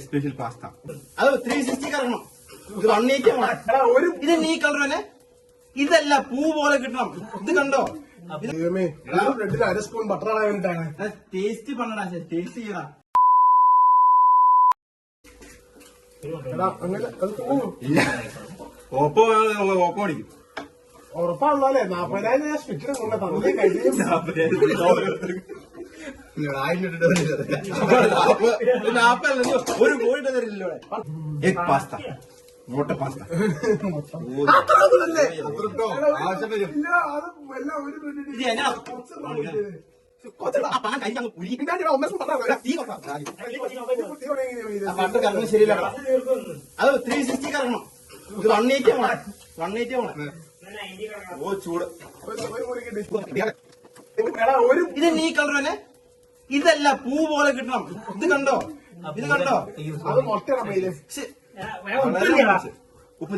Special pasta അത് 360 കറങ്ങണം. ഇത് 180 ഇത് നീ കളർ തന്നെ. ഇതല്ല പൂ പോലെ കിട്ടണം. ഇത് കണ്ടോ? അര സ്പൂൺ ബട്ടറാണ് വേണ്ടിട്ടാണ്. ടേസ്റ്റ് പണടാ, ടേസ്റ്റ് ചെയ്യടാ. അങ്ങനെ ഓപ്പോ ഓപ്പോ അടിക്കും ഉറപ്പാണല്ലേ? 40,000 സ്റ്റിക്കർ തന്നെ കഴിയും. 40 ഒരു പോയിട്ട് തരില്ലോ. എഗ് പാസ്ത, മുട്ട പാസ്ത. ശരിയല്ല. അത് 360 കറങ്ങണം. ഇത് 180 വേണം. 180 വേണം. ഓ ചൂട്. ഇത് നീ കളർ തന്നെ. ഇതല്ല പൂ പോലെ കിട്ടണം. ഇത് കണ്ടോ? ഇത് കണ്ടോ? അത് മുട്ടയാണ്. ഉപ്പ്